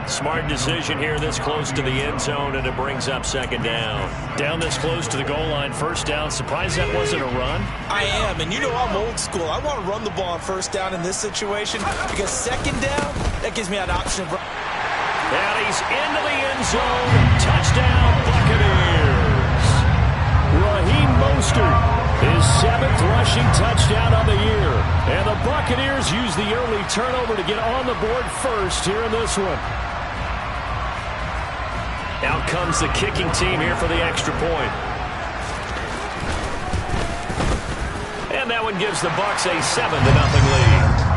Smart decision here this close to the end zone, and it brings up second down. Down this close to the goal line, first down. Surprised that wasn't a run? I am, and you know I'm old school. I want to run the ball on first down in this situation because second down, that gives me an option. And he's into the end zone. Touchdown, Buccaneers. Raheem Mostert, his 7th rushing touchdown on the year. And the Buccaneers use the early turnover to get on the board first here in this one. Out comes the kicking team here for the extra point. And that one gives the Bucs a 7-0 lead.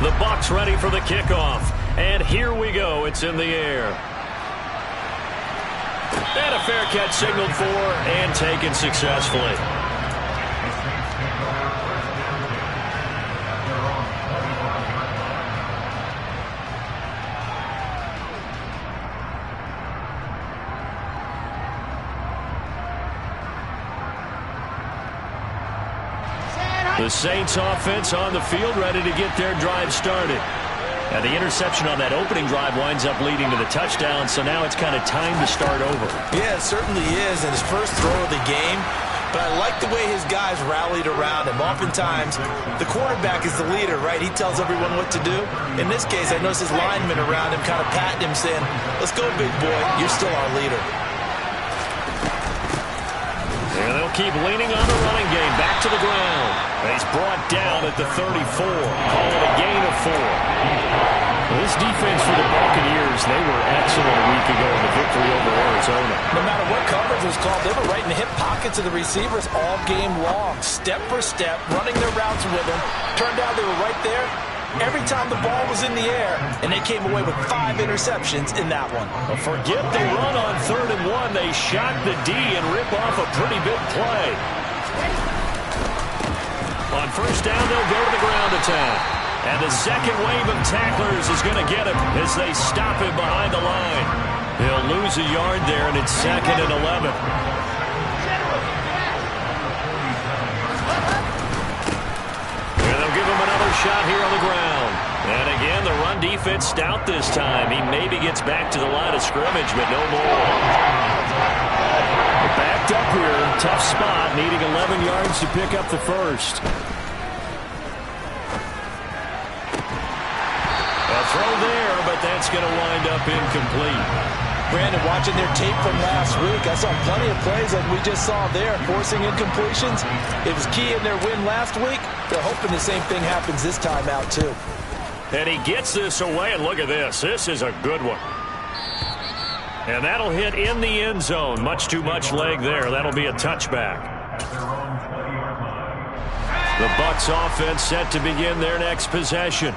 The Bucs ready for the kickoff. And here we go. It's in the air. And a fair catch signaled for and taken successfully. The Saints offense on the field, ready to get their drive started. Now the interception on that opening drive winds up leading to the touchdown, so now it's kind of time to start over. Yeah, it certainly is, and his first throw of the game. But I like the way his guys rallied around him. Oftentimes, the quarterback is the leader, right? He tells everyone what to do. In this case, I noticed his linemen around him kind of patting him, saying, "Let's go, big boy. You're still our leader." And they'll keep leaning on the running game. Back to the ground. And he's brought down at the 34. Call it a gain of 4. Well, this defense for the Buccaneers, they were excellent a week ago in the victory over Arizona. No matter what coverage was called, they were right in the hip pockets of the receivers all game long. Step for step, running their routes with them. Turned out they were right there every time the ball was in the air, and they came away with 5 interceptions in that one. Well, forget the run on 3rd and 1. They shock the D and rip off a pretty big play. On first down, they'll go to the ground attack. And the second wave of tacklers is going to get him as they stop him behind the line. He'll lose a yard there, and it's 2nd and 11. And they'll give him another shot here on the ground. And again, the run defense stout this time. He maybe gets back to the line of scrimmage, but no more. Backed up here, tough spot, needing 11 yards to pick up the first. A throw there, but that's going to wind up incomplete. Brandon, watching their tape from last week, I saw plenty of plays like we just saw there, forcing incompletions. It was key in their win last week. They're hoping the same thing happens this time out, too. And he gets this away, and look at this. This is a good one. And that'll hit in the end zone. Much too much leg there. That'll be a touchback. The Bucs offense set to begin their next possession.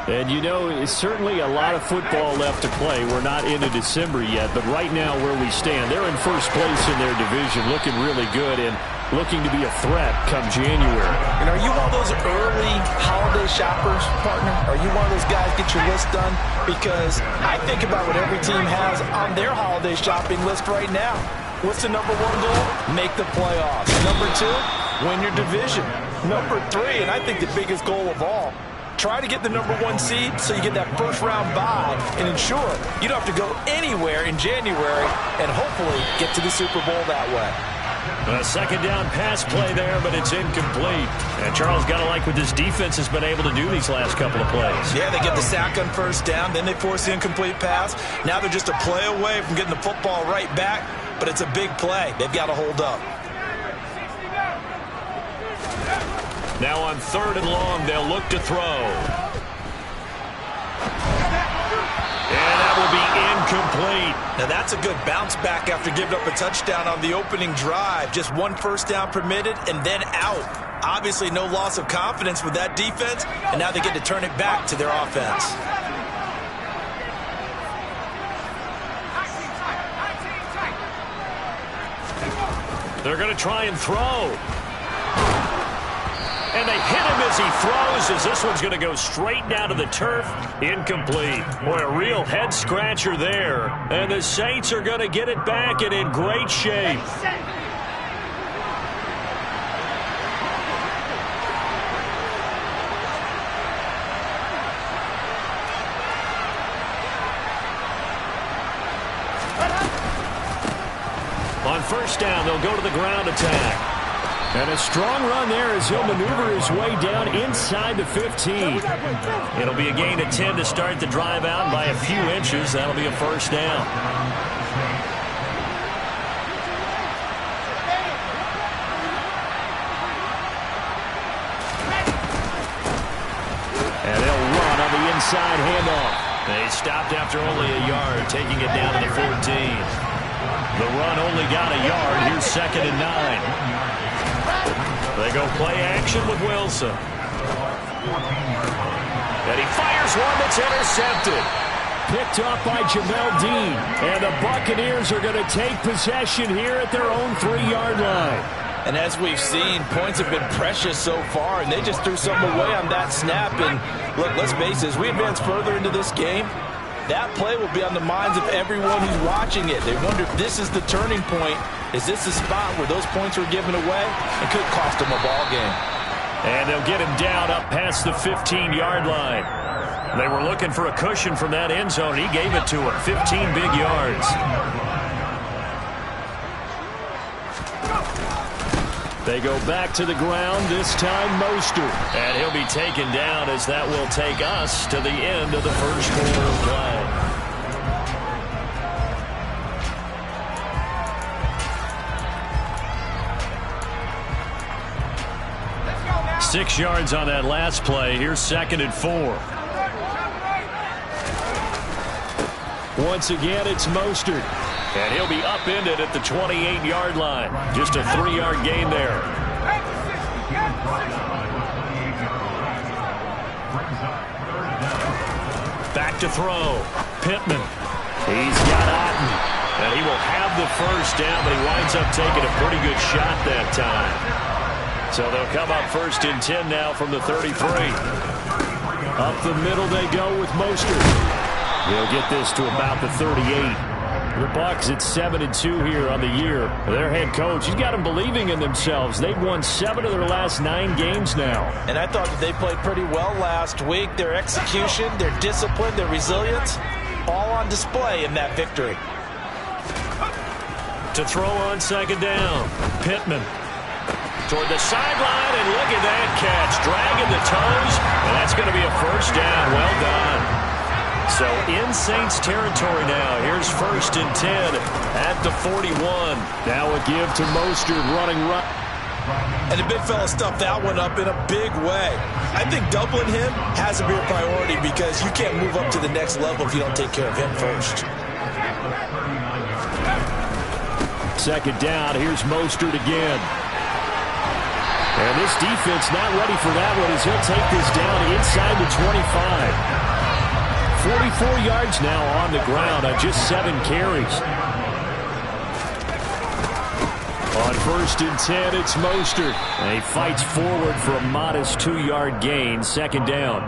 And, you know, it's certainly a lot of football left to play. We're not into December yet, but right now where we stand, they're in first place in their division, looking really good and looking to be a threat come January. And are you one of those early holiday shoppers, partner? Are you one of those guys get your list done? Because I think about what every team has on their holiday shopping list right now. What's the #1 goal? Make the playoffs. #2, win your division. #3, and I think the biggest goal of all, try to get the #1 seed so you get that first-round bye and ensure you don't have to go anywhere in January and hopefully get to the Super Bowl that way. A second down pass play there, but it's incomplete. And Charles, got to like what this defense has been able to do these last couple of plays. Yeah, they get the sack on first down, then they force the incomplete pass. Now they're just a play away from getting the football right back, but it's a big play. They've got to hold up. Now on 3rd and long, they'll look to throw. And that will be incomplete. Now that's a good bounce back after giving up a touchdown on the opening drive. Just 1 first down permitted and then out. Obviously no loss of confidence with that defense, and now they get to turn it back to their offense. They're going to try and throw. And they hit him as he throws, as this one's going to go straight down to the turf. Incomplete. Boy, a real head-scratcher there. And the Saints are going to get it back and in great shape. On first down, they'll go to the ground attack. And a strong run there as he'll maneuver his way down inside the 15. It'll be a gain of 10 to start the drive out by a few inches. That'll be a first down. And they'll run on the inside handoff. They stopped after only a yard, taking it down to the 14. The run only got a yard. Here's 2nd and 9. They go play action with Wilson. And he fires one that's intercepted. Picked off by Jamel Dean. And the Buccaneers are going to take possession here at their own 3-yard line. And as we've seen, points have been precious so far, and they just threw something away on that snap. And look, let's face it, as we advance further into this game, that play will be on the minds of everyone who's watching it. They wonder if this is the turning point. Is this the spot where those points were given away? It could cost them a ball game. And they'll get him down up past the 15-yard line. They were looking for a cushion from that end zone. He gave it to him. 15 big yards. They go back to the ground, this time Mostert. And he'll be taken down as that will take us to the end of the first quarter of play. Let's go now. 6 yards on that last play. Here's 2nd and 4. Once again, it's Mostert. And he'll be upended at the 28-yard line. Just a 3-yard gain there. Back to throw. Pittman. He's got Otten. And he will have the first down, but he winds up taking a pretty good shot that time. So they'll come up 1st and 10 now from the 33. Up the middle they go with Mostert. He'll get this to about the 38. The Bucs at 7-2 here on the year. Their head coach, he's got them believing in themselves. They've won 7 of their last 9 games now. And I thought that they played pretty well last week. Their execution, their discipline, their resilience, all on display in that victory. To throw on 2nd down, Pittman. Toward the sideline, and look at that catch. Dragging the toes, and that's going to be a first down. Well done. So in Saints territory now. Here's 1st and 10 at the 41. Now a give to Mostert running right. And the big fella stuffed that one up in a big way. I think doubling him has to be a priority because you can't move up to the next level if you don't take care of him first. 2nd down. Here's Mostert again. And this defense not ready for that one as he'll take this down inside the 25. 44 yards now on the ground on just 7 carries. On 1st and 10, it's Mostert. And he fights forward for a modest 2-yard gain, 2nd down.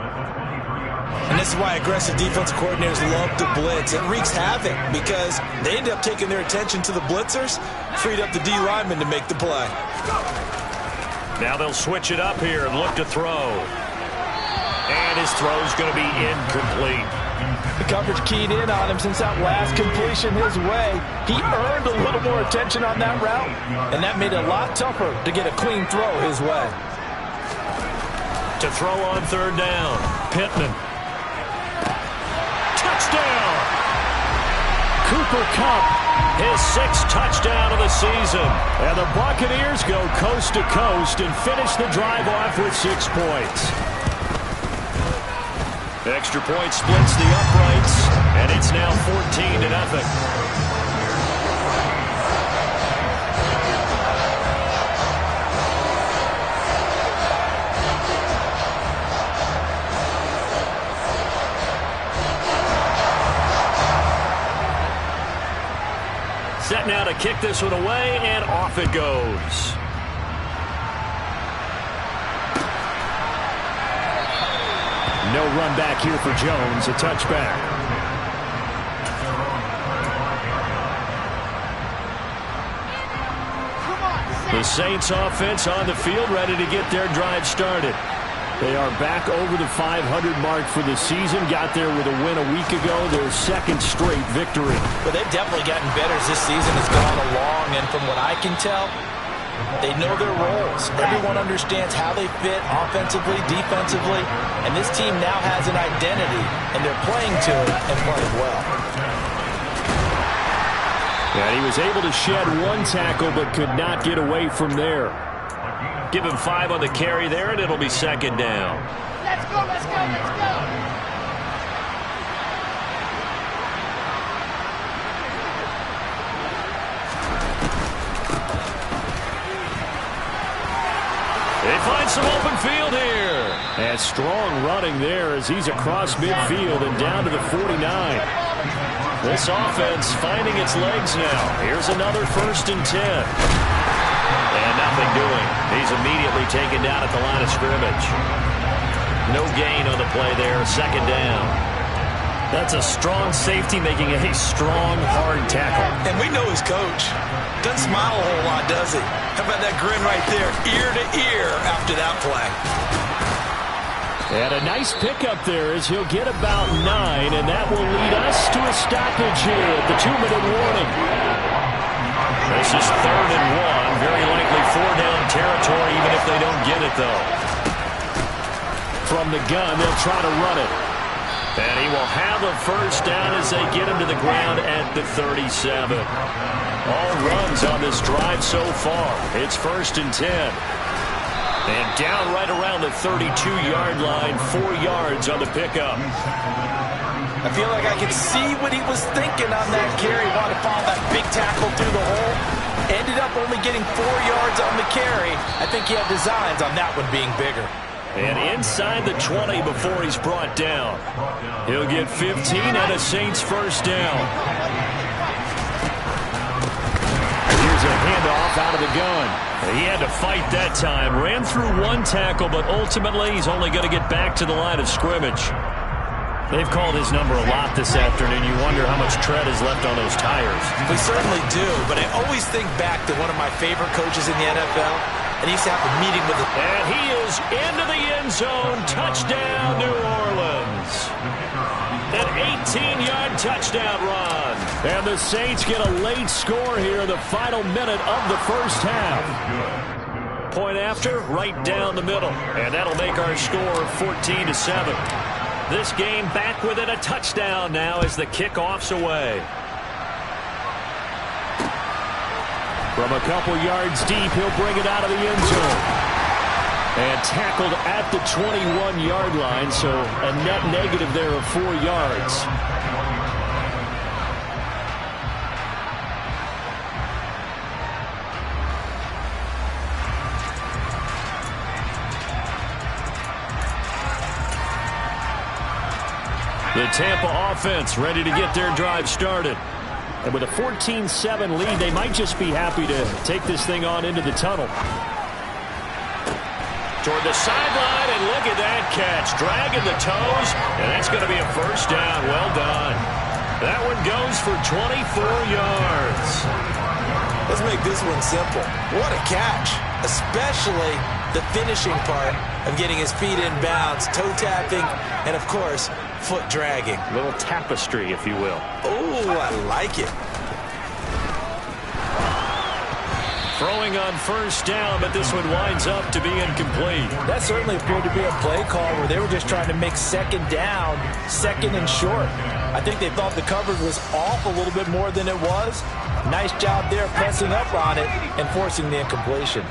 And this is why aggressive defensive coordinators love to blitz. It wreaks havoc because they end up taking their attention to the blitzers, freed up the D lineman to make the play. Now they'll switch it up here and look to throw. And his throw's going to be incomplete. The coverage keyed in on him since that last completion his way. He earned a little more attention on that route, and that made it a lot tougher to get a clean throw his way. To throw on 3rd down, Pittman. Touchdown! Cooper Kupp, his 6th touchdown of the season. And the Buccaneers go coast to coast and finish the drive off with 6 points. Extra point splits the uprights, and it's now 14-0. Set now to kick this one away, and off it goes. no run back here for Jones, a touchback. The Saints offense on the field, ready to get their drive started. They are back over the 500 mark for the season. Got there with a win a week ago, their second straight victory. Well, they've definitely gotten better as this season has gone along, and from what I can tell, they know their roles. Everyone understands how they fit offensively, defensively, and this team now has an identity, and they're playing to it and playing well. And he was able to shed one tackle but could not get away from there. Give him 5 on the carry there, and it'll be second down. Let's go, let's go, let's go. They find some open field here. And strong running there as he's across midfield and down to the 49. This offense finding its legs now. Here's another 1st and 10. And nothing doing. He's immediately taken down at the line of scrimmage. No gain on the play there. Second down. That's a strong safety making a strong, hard tackle. And we know his coach. Doesn't smile a whole lot, does he? How about that grin right there, ear to ear after that play? And a nice pickup there as he'll get about 9, and that will lead us to a stoppage here at the 2-minute warning. This is 3rd and 1. Very likely 4-down territory, even if they don't get it, though. From the gun, they'll try to run it. And he will have a 1st down as they get him to the ground at the 37. All runs on this drive so far. It's 1st and 10. And down right around the 32-yard line, 4 yards on the pickup. I feel like I could see what he was thinking on that carry. Wanted to follow that big tackle through the hole. Ended up only getting 4 yards on the carry. I think he had designs on that one being bigger. And inside the 20 before he's brought down. He'll get 15 and a Saints 1st down. Here's a handoff out of the gun. He had to fight that time. Ran through one tackle, but ultimately he's only going to get back to the line of scrimmage. They've called his number a lot this afternoon. You wonder how much tread is left on those tires. We certainly do, but I always think back to one of my favorite coaches in the NFL, and he used to have a meeting with him. And he is into the end zone. Touchdown, New Orleans. An 18-yard touchdown run. And the Saints get a late score here in the final minute of the 1st half. Point after, right down the middle. And that'll make our score 14-7. This game back within a touchdown now as the kickoff's away. From a couple yards deep, he'll bring it out of the end zone. And tackled at the 21-yard line, so a net negative there of 4 yards. The Tampa offense ready to get their drive started. And with a 14-7 lead, they might just be happy to take this thing on into the tunnel. Toward the sideline, and look at that catch. Dragging the toes, and that's going to be a 1st down. Well done. That one goes for 24 yards. Let's make this one simple. What a catch, especially the finishing part of getting his feet in bounds, toe tapping, and of course, foot dragging. A little tapestry, if you will. Oh, I like it. Throwing on 1st down, but this one winds up to be incomplete. That certainly appeared to be a play call where they were just trying to make 2nd down, 2nd and short. I think they thought the coverage was off a little bit more than it was. Nice job there pressing up on it and forcing the incompletion.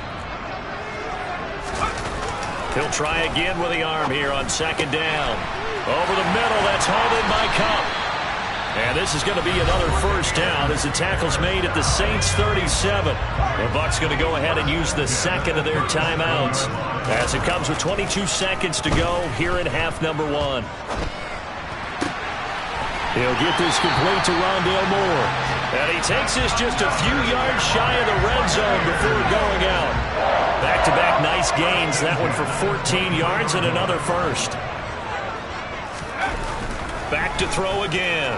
He'll try again with the arm here on 2nd down. Over the middle, that's hauled in by Cup. And this is going to be another 1st down as the tackle's made at the Saints 37. The Bucs going to go ahead and use the 2nd of their timeouts as it comes with 22 seconds to go here in half number 1. He'll get this complete to Rondale Moore. And he takes this just a few yards shy of the red zone before going out. Back-to-back nice gains. That one for 14 yards and another 1st. Back to throw again.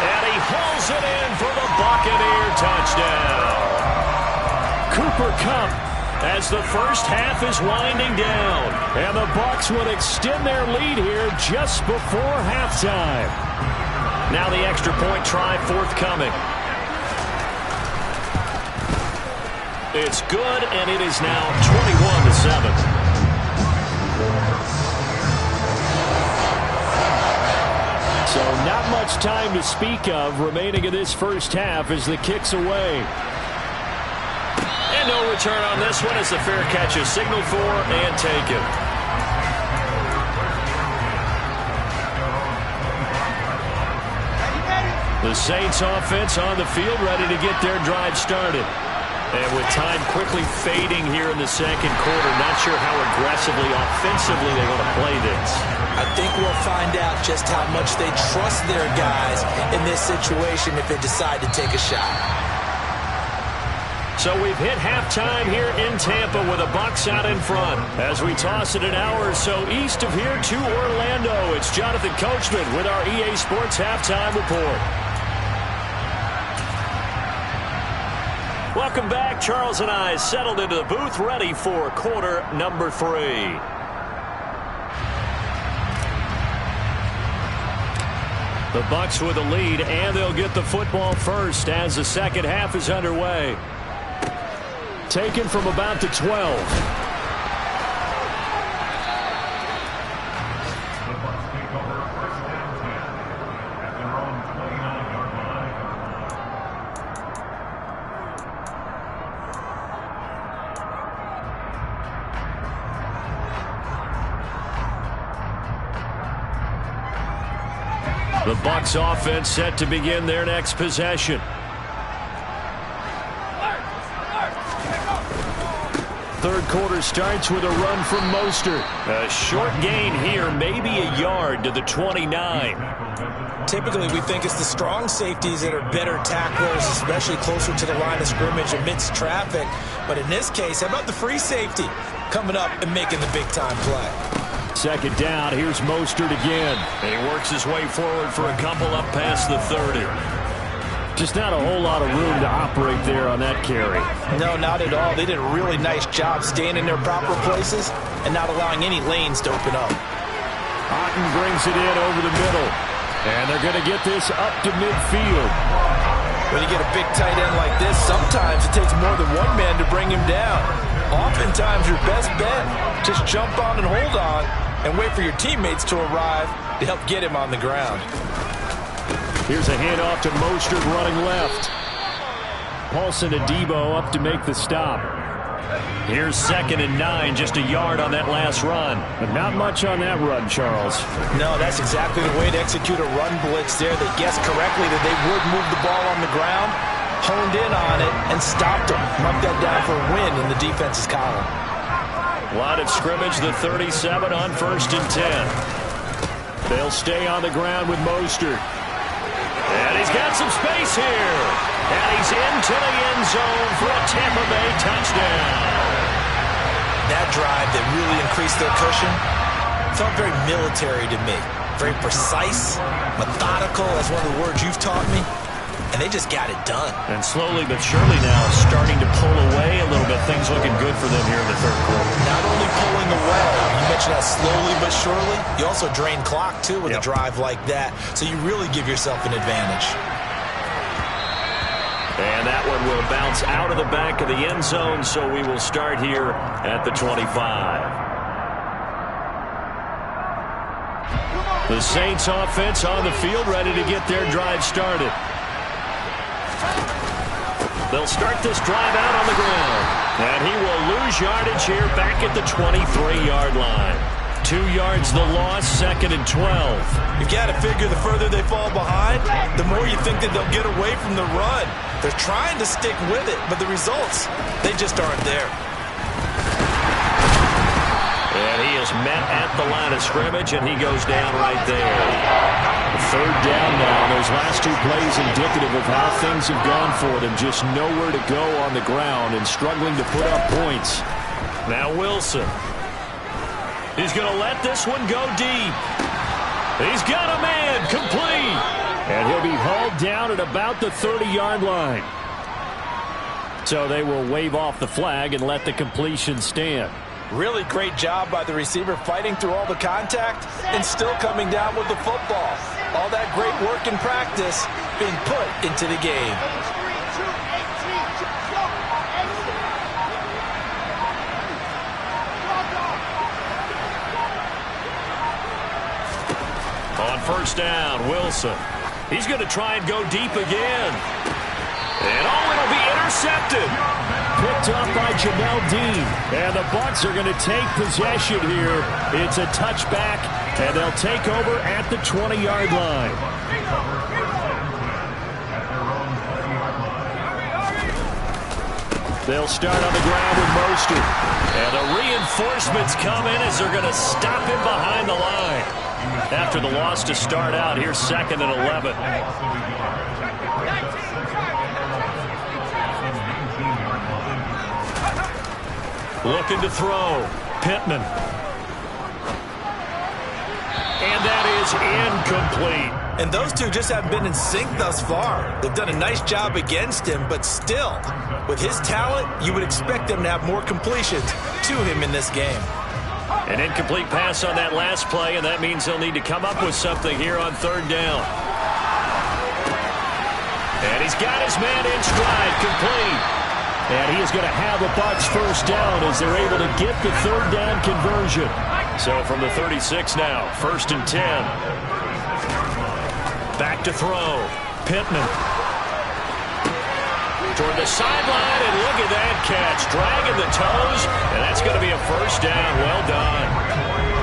And he hauls it in for the Buccaneer touchdown. Cooper Kupp as the first half is winding down. And the Bucs would extend their lead here just before halftime. Now the extra point try forthcoming. It's good, and it is now 21-7. So not much time to speak of remaining in this first half as the kick's away. And no return on this one as the fair catch is signaled for and taken. The Saints offense on the field ready to get their drive started. And with time quickly fading here in the second quarter, not sure how aggressively, offensively they want to play this. I think we'll find out just how much they trust their guys in this situation if they decide to take a shot. So we've hit halftime here in Tampa with the Bucs out in front. As we toss it an hour or so east of here to Orlando, it's Jonathan Coachman with our EA Sports Halftime Report. Welcome back. Charles and I settled into the booth, ready for quarter number 3. The Bucs with the lead, and they'll get the football first as the second half is underway. Taken from about the 12. The Bucs offense set to begin their next possession. Third quarter starts with a run from Mostert. A short gain here, maybe a yard to the 29. Typically, we think it's the strong safeties that are better tacklers, especially closer to the line of scrimmage amidst traffic. But in this case, how about the free safety coming up and making the big-time play? Second down, here's Mostert again. And he works his way forward for a couple up past the 30. Just not a whole lot of room to operate there on that carry. No, not at all. They did a really nice job staying in their proper places and not allowing any lanes to open up. Otten brings it in over the middle. And they're going to get this up to midfield. When you get a big tight end like this, sometimes it takes more than one man to bring him down. Oftentimes, your best bet, just jump on and hold on and wait for your teammates to arrive to help get him on the ground. Here's a handoff to Mostert running left. Paulson and Debo up to make the stop. Here's 2nd and 9, just a yard on that last run. But not much on that run, Charles. No, that's exactly the way to execute a run blitz there. They guessed correctly that they would move the ball on the ground, honed in on it, and stopped them. Marked that down for a win in the defense's column. Line of scrimmage, the 37 on 1st and 10. They'll stay on the ground with Mostert. And he's got some space here. And he's into the end zone for a Tampa Bay touchdown. That drive that really increased their cushion felt very military to me. Very precise, methodical, that's one of the words you've taught me. And they just got it done. And slowly but surely now starting to pull away a little bit. Things looking good for them here in the third quarter. Not only pulling away, you mentioned that slowly but surely. You also drain clock, too, with a drive like that. So you really give yourself an advantage. And that one will bounce out of the back of the end zone, so we will start here at the 25. The Saints offense on the field ready to get their drive started. They'll start this drive out on the ground. And he will lose yardage here back at the 23-yard line. 2 yards the loss, 2nd and 12. You've got to figure the further they fall behind, the more you think that they'll get away from the run. They're trying to stick with it, but the results, they just aren't there. And he is met at the line of scrimmage, and he goes down right there. Third down now. Those last 2 plays indicative of how things have gone for them. Just nowhere to go on the ground and struggling to put up points. Now Wilson. He's going to let this one go deep. He's got a man, complete. And he'll be hauled down at about the 30-yard line. So they will wave off the flag and let the completion stand. Really great job by the receiver fighting through all the contact and still coming down with the football. All that great work in practice being put into the game. On first down, Wilson. He's going to try and go deep again. And it'll be intercepted. Picked up by Jamel Dean. And the Bucs are going to take possession here. It's a touchback, and they'll take over at the 20-yard line. They'll start on the ground with Mostert. And the reinforcements come in as they're going to stop him behind the line. After the loss to start out, here's 2nd and 11. Looking to throw. Pittman. And that is incomplete. And those two just haven't been in sync thus far. They've done a nice job against him, but still, with his talent, you would expect them to have more completions to him in this game. An incomplete pass on that last play, and that means they'll need to come up with something here on 3rd down. And he's got his man in stride, complete. And he is going to have a Bucs first down as they're able to get the 3rd down conversion. So from the 36 now, 1st and 10. Back to throw. Pittman. Toward the sideline, and look at that catch. Dragging the toes, and that's going to be a first down. Well done.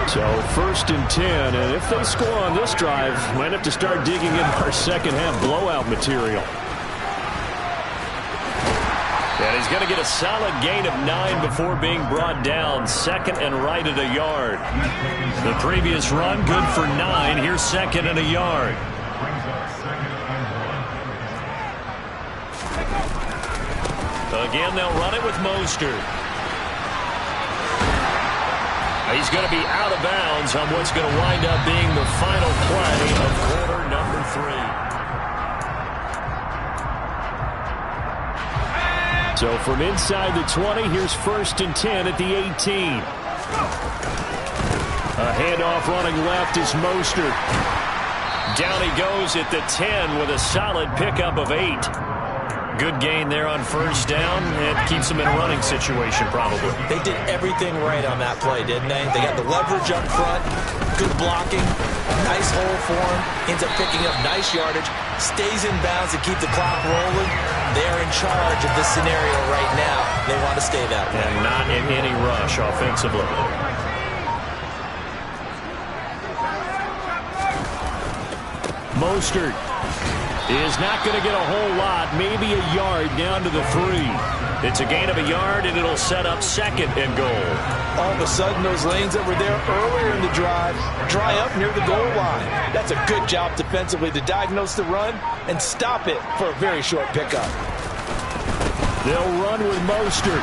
So 1st and 10, and if they score on this drive, might have to start digging in our second half blowout material. And he's going to get a solid gain of 9 before being brought down. 2nd and right at a yard. The previous run, good for 9. Here's 2nd and a yard. Again, they'll run it with Mostert. He's going to be out of bounds on what's going to wind up being the final play of quarter number 3. So from inside the 20, here's 1st and 10 at the 18. A handoff running left is Mostert. Down he goes at the 10 with a solid pickup of 8. Good gain there on first down. It keeps them in a running situation, probably. They did everything right on that play, didn't they? They got the leverage up front, good blocking, nice hole for him, ends up picking up nice yardage, stays in bounds to keep the clock rolling. They're in charge of this scenario right now. They want to stay that way. And not in any rush offensively. Mostert is not going to get a whole lot, maybe a yard down to the 3. It's a gain of a yard, and it'll set up 2nd and goal. All of a sudden, those lanes that were there earlier in the drive dry up near the goal line. That's a good job defensively to diagnose the run and stop it for a very short pickup. They'll run with Mostert.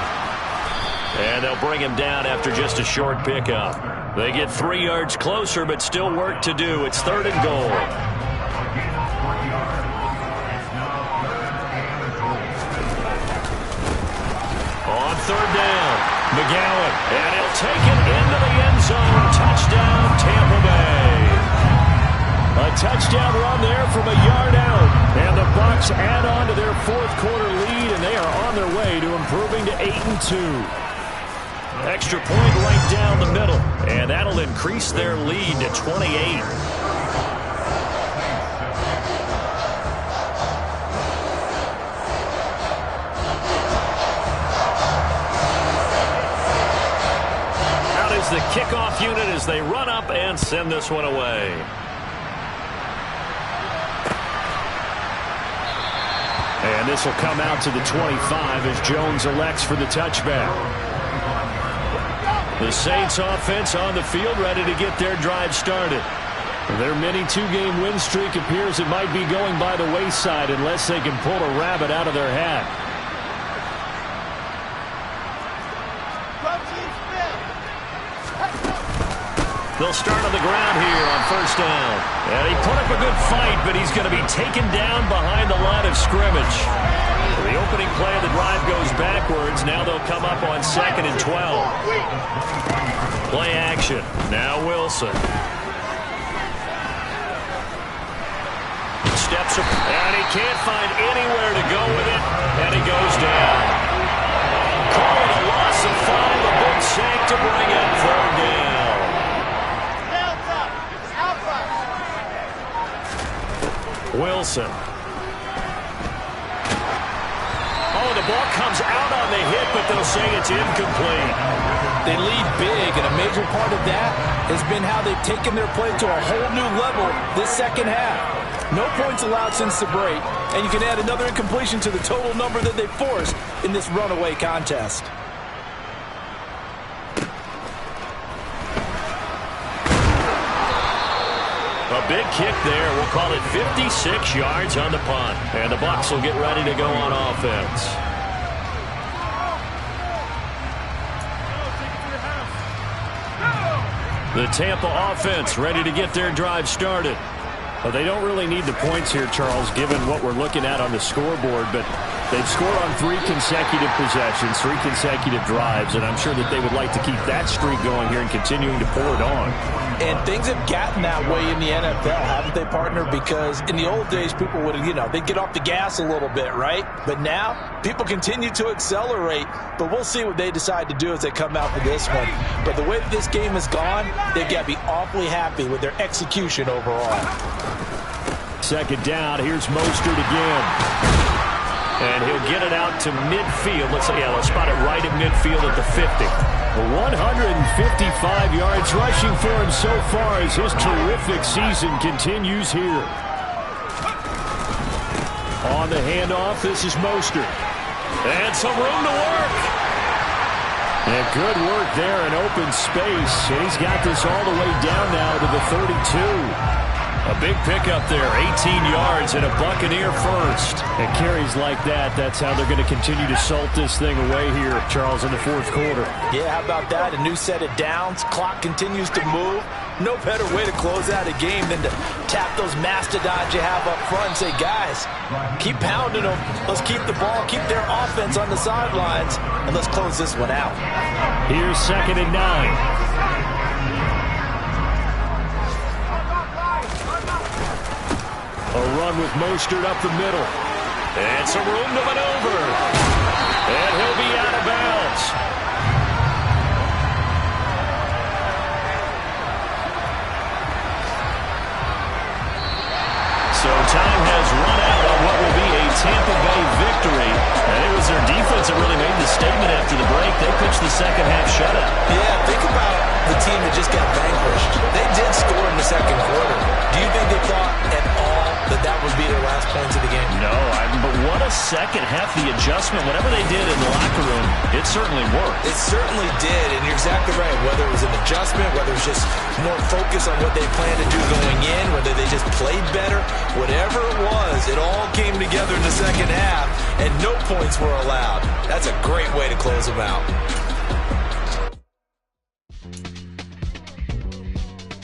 And they'll bring him down after just a short pickup. They get 3 yards closer, but still work to do. It's 3rd and goal. On 3rd down, McGowan, and he'll take it into the end zone. Touchdown, Tampa Bay. A touchdown run there from a yard out, and the Bucs add on to their 4th quarter lead, and they are on their way to improving to 8-2. Extra point right down the middle, and that'll increase their lead to 28. The kickoff unit as they run up and send this one away. And this will come out to the 25 as Jones elects for the touchback. The Saints offense on the field ready to get their drive started. Their mini 2-game win streak appears it might be going by the wayside unless they can pull a rabbit out of their hat. They'll start on the ground here on first down. And he put up a good fight, but he's going to be taken down behind the line of scrimmage. The opening play of the drive goes backwards. Now they'll come up on 2nd and 12. Play action. Now Wilson. Steps up, and he can't find anywhere to go with it, and he goes down. Call it a loss of 5, a big sack to bring up 3rd down. Wilson. Oh, the ball comes out on the hit, but they'll say it's incomplete. They lead big, and a major part of that has been how they've taken their play to a whole new level this second half. No points allowed since the break, and you can add another incompletion to the total number that they forced in this runaway contest. A big kick there. We'll call it 56 yards on the punt. And the Bucs will get ready to go on offense. The Tampa offense ready to get their drive started. Well, they don't really need the points here, Charles, given what we're looking at on the scoreboard, but they've scored on 3 consecutive possessions, 3 consecutive drives, and I'm sure that they would like to keep that streak going here and continuing to pour it on. And things have gotten that way in the NFL, haven't they, partner? Because in the old days, people would, they'd get off the gas a little bit, right? But now, people continue to accelerate, but we'll see what they decide to do as they come out for this one. But the way that this game has gone, they've got to be awfully happy with their execution overall. 2nd down, here's Mostert again. And he'll get it out to midfield. Let's spot it right at midfield at the 50. 155 yards rushing for him so far as his terrific season continues here. On the handoff, this is Mostert. And some room to work. And good work there in open space. And he's got this all the way down now to the 32. A big pickup there, 18 yards and a Buccaneer first. And carries like that, that's how they're going to continue to salt this thing away here, Charles, in the 4th quarter. Yeah, how about that? A new set of downs. Clock continues to move. No better way to close out a game than to tap those mastodons you have up front and say, guys, keep pounding them. Let's keep the ball, keep their offense on the sidelines, and let's close this one out. Here's 2nd and 9. A run with Mostert up the middle. And some room to maneuver. And he'll be out of bounds. So time has run out on what will be a Tampa Bay victory. And it was their defense that really made the statement after the break. They pitched the second half shutout. Yeah, think about the team that just got vanquished. They did score in the 2nd quarter. Do you think they thought at all that would be their last points of the game? No, but what a second half. The adjustment, whatever they did in the locker room, it certainly worked. It certainly did, and you're exactly right. Whether it was an adjustment, whether it was just more focus on what they planned to do going in, whether they just played better, whatever it was, it all came together in the second half, and no points were allowed. That's a great way to close them out.